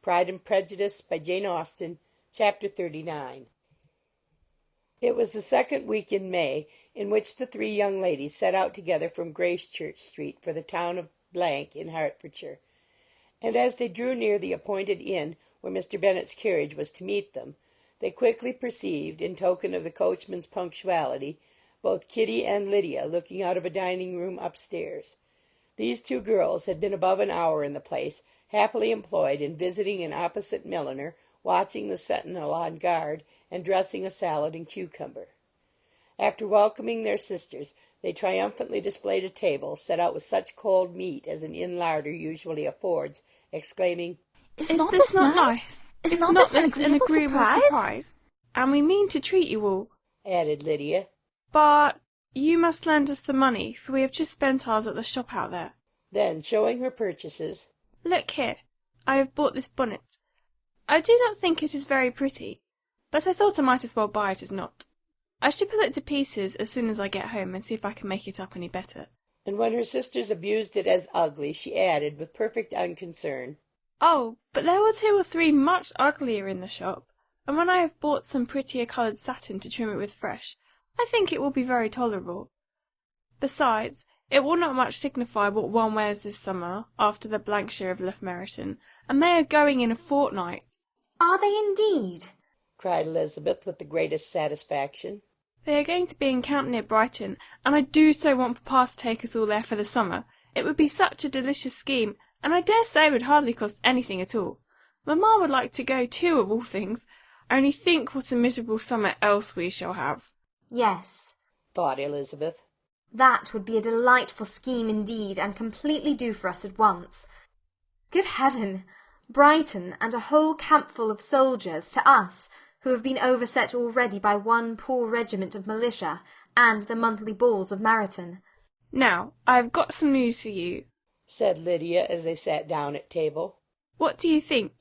Pride and Prejudice, by Jane Austen, Chapter 39. It was the second week in May, in which the three young ladies set out together from Gracechurch Street for the town of in Hertfordshire, and as they drew near the appointed inn where Mr. Bennet's carriage was to meet them, they quickly perceived, in token of the coachman's punctuality, both Kitty and Lydia looking out of a dining-room upstairs. These two girls had been above an hour in the place, happily employed in visiting an opposite milliner, watching the sentinel on guard, and dressing a salad and cucumber. After welcoming their sisters, they triumphantly displayed a table set out with such cold meat as an inn larder usually affords, exclaiming, Is not this nice? Is not this an agreeable surprise? And we mean to treat you all. Added Lydia. But you must lend us the money, for we have just spent ours at the shop out there. Then, showing her purchases, Look here, I have bought this bonnet. I do not think it is very pretty, but I thought I might as well buy it as not. I shall pull it to pieces as soon as I get home and see if I can make it up any better. And when her sisters abused it as ugly, she added, with perfect unconcern, Oh, but there were 2 or 3 much uglier in the shop, and when I have bought some prettier coloured satin to trim it with fresh, I think it will be very tolerable. Besides, it will not much signify what one wears this summer, after the shire of Loughmereton, and they are going in a fortnight. Are they indeed? cried Elizabeth with the greatest satisfaction. They are going to be in camp near Brighton, and I do so want papa to take us all there for the summer. It would be such a delicious scheme, and I dare say it would hardly cost anything at all. Mamma would like to go too, of all things. Only think what a miserable summer else we shall have. Yes, thought Elizabeth. That would be a delightful scheme indeed, and completely do for us at once. Good heaven! Brighton, and a whole campful of soldiers, to us, who have been overset already by one poor regiment of militia, and the monthly balls of Meryton. Now, I have got some news for you, said Lydia as they sat down at table. What do you think?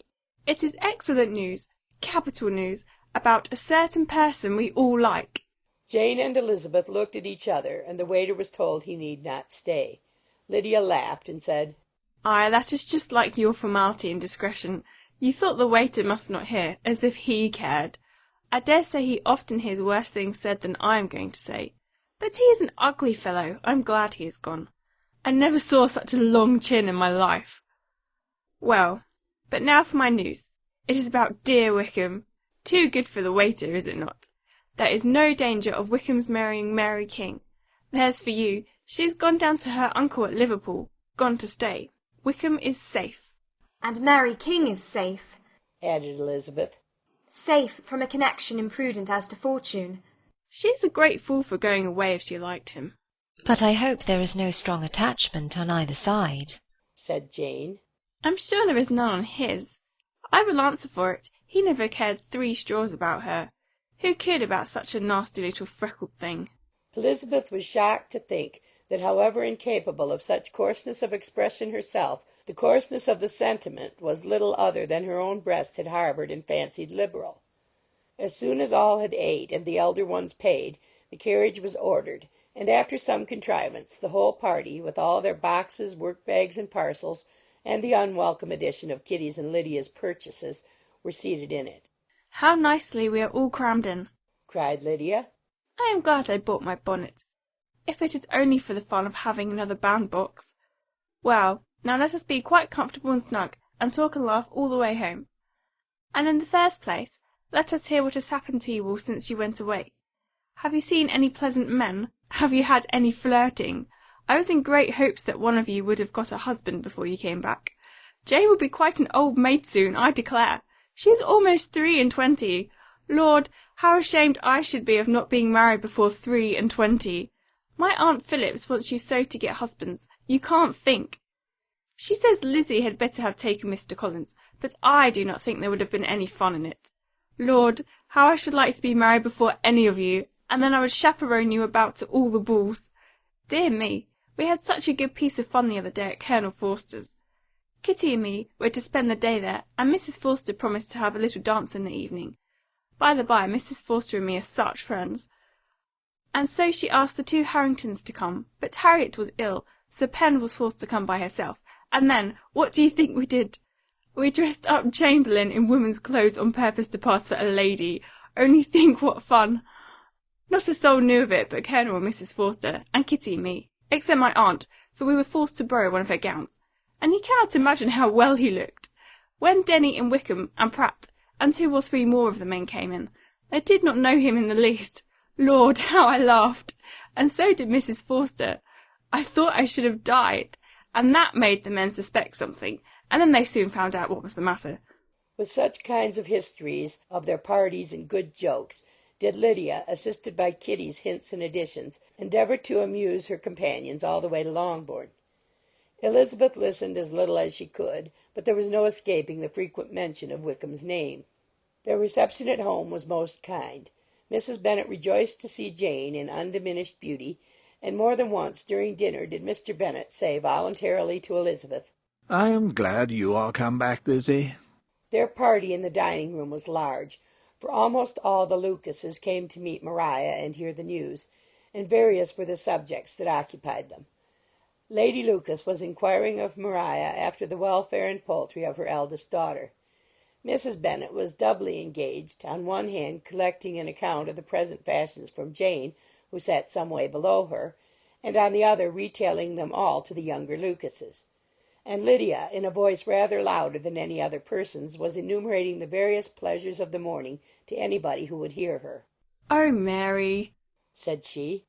It is excellent news, capital news, about a certain person we all like. Jane and Elizabeth looked at each other, and the waiter was told he need not stay. Lydia laughed and said, Ay, that is just like your formality and discretion. You thought the waiter must not hear, as if he cared. I dare say he often hears worse things said than I am going to say. But he is an ugly fellow. I'm glad he is gone. I never saw such a long chin in my life. Well, but now for my news. It is about dear Wickham. Too good for the waiter, is it not? There is no danger of Wickham's marrying Mary King. There's for you. She has gone down to her uncle at Liverpool, gone to stay. Wickham is safe. And Mary King is safe, added Elizabeth. Safe from a connection imprudent as to fortune. She is a great fool for going away if she liked him. But I hope there is no strong attachment on either side, said Jane. I'm sure there is none on his. I will answer for it, he never cared 3 straws about her. Who could about such a nasty little freckled thing? Elizabeth was shocked to think that, however incapable of such coarseness of expression herself, the coarseness of the sentiment was little other than her own breast had harboured and fancied liberal. As soon as all had ate, and the elder ones paid, the carriage was ordered, and after some contrivance, the whole party, with all their boxes, work-bags, and parcels, and the unwelcome addition of Kitty's and Lydia's purchases, were seated in it. How nicely we are all crammed in, cried Lydia. I am glad I bought my bonnet, if it is only for the fun of having another bandbox. Well, now let us be quite comfortable and snug, and talk and laugh all the way home. And in the first place, let us hear what has happened to you all since you went away. Have you seen any pleasant men? Have you had any flirting? I was in great hopes that one of you would have got a husband before you came back. Jane will be quite an old maid soon, I declare. She is almost 23. Lord, how ashamed I should be of not being married before 23. My Aunt Phillips wants you so to get husbands, you can't think. She says Lizzie had better have taken Mr. Collins, but I do not think there would have been any fun in it. Lord, how I should like to be married before any of you, and then I would chaperon you about to all the balls. Dear me, we had such a good piece of fun the other day at Colonel Forster's. Kitty and me were to spend the day there, and Mrs. Forster promised to have a little dance in the evening. By the by, Mrs. Forster and me are such friends. And so she asked the 2 Harringtons to come, but Harriet was ill, so Pen was forced to come by herself, and then, what do you think we did? We dressed up Chamberlain in woman's clothes on purpose to pass for a lady. Only think what fun! Not a soul knew of it but Colonel and Mrs. Forster, and Kitty and me, except my aunt, for we were forced to borrow one of her gowns, and you cannot imagine how well he looked. When Denny and Wickham and Pratt and 2 or 3 more of the men came in, they did not know him in the least. Lord, how I laughed! And so did Mrs. Forster. I thought I should have died, and that made the men suspect something, and then they soon found out what was the matter. With such kinds of histories of their parties and good jokes did Lydia, assisted by Kitty's hints and additions, endeavour to amuse her companions all the way to Longbourn. Elizabeth listened as little as she could, but there was no escaping the frequent mention of Wickham's name. Their reception at home was most kind. Mrs. Bennet rejoiced to see Jane in undiminished beauty, and more than once during dinner did Mr. Bennet say voluntarily to Elizabeth, "I am glad you are come back, Lizzie." Their party in the dining-room was large, for almost all the Lucases came to meet Maria and hear the news, and various were the subjects that occupied them. Lady Lucas was inquiring of Maria after the welfare and poultry of her eldest daughter. Mrs. Bennet was doubly engaged, on one hand collecting an account of the present fashions from Jane, who sat some way below her, and on the other retailing them all to the younger Lucases. And Lydia, in a voice rather louder than any other person's, was enumerating the various pleasures of the morning to anybody who would hear her. "Oh, Mary," said she,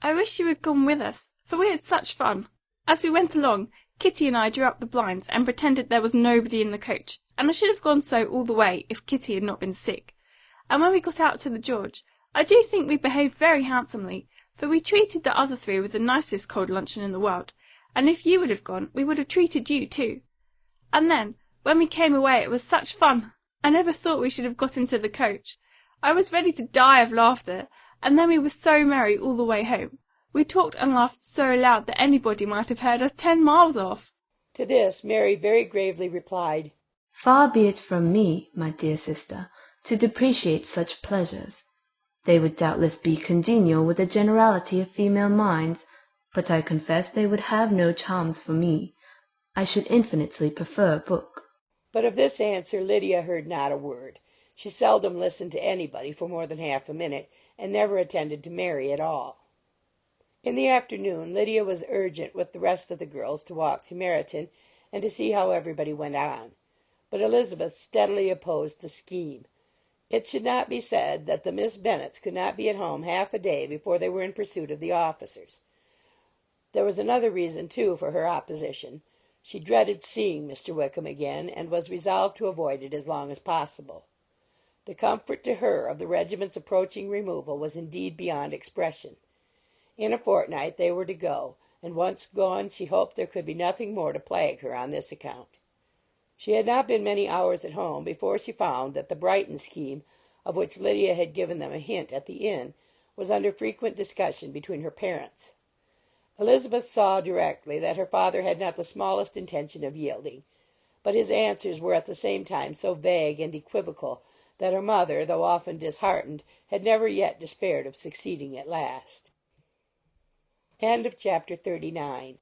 "I wish you had gone with us, for we had such fun. As we went along, Kitty and I drew up the blinds and pretended there was nobody in the coach, and I should have gone so all the way if Kitty had not been sick. And when we got out to the George, I do think we behaved very handsomely, for we treated the other 3 with the nicest cold luncheon in the world, and if you would have gone, we would have treated you too. And then, when we came away, it was such fun! I never thought we should have got into the coach. I was ready to die of laughter, and then we were so merry all the way home. We talked and laughed so loud that anybody might have heard us 10 miles off." To this Mary very gravely replied, "Far be it from me, my dear sister, to depreciate such pleasures. They would doubtless be congenial with the generality of female minds, but I confess they would have no charms for me. I should infinitely prefer a book." But of this answer Lydia heard not a word. She seldom listened to anybody for more than half a minute, and never attended to Mary at all. In the afternoon Lydia was urgent with the rest of the girls to walk to Meryton, and to see how everybody went on. But Elizabeth steadily opposed the scheme. It should not be said that the Miss Bennets could not be at home half a day before they were in pursuit of the officers. There was another reason, too, for her opposition. She dreaded seeing Mr. Wickham again, and was resolved to avoid it as long as possible. The comfort to her of the regiment's approaching removal was indeed beyond expression. In a fortnight they were to go, and once gone she hoped there could be nothing more to plague her on this account. She had not been many hours at home before she found that the Brighton scheme, of which Lydia had given them a hint at the inn, was under frequent discussion between her parents. Elizabeth saw directly that her father had not the smallest intention of yielding, but his answers were at the same time so vague and equivocal that her mother, though often disheartened, had never yet despaired of succeeding at last. Chapter 39.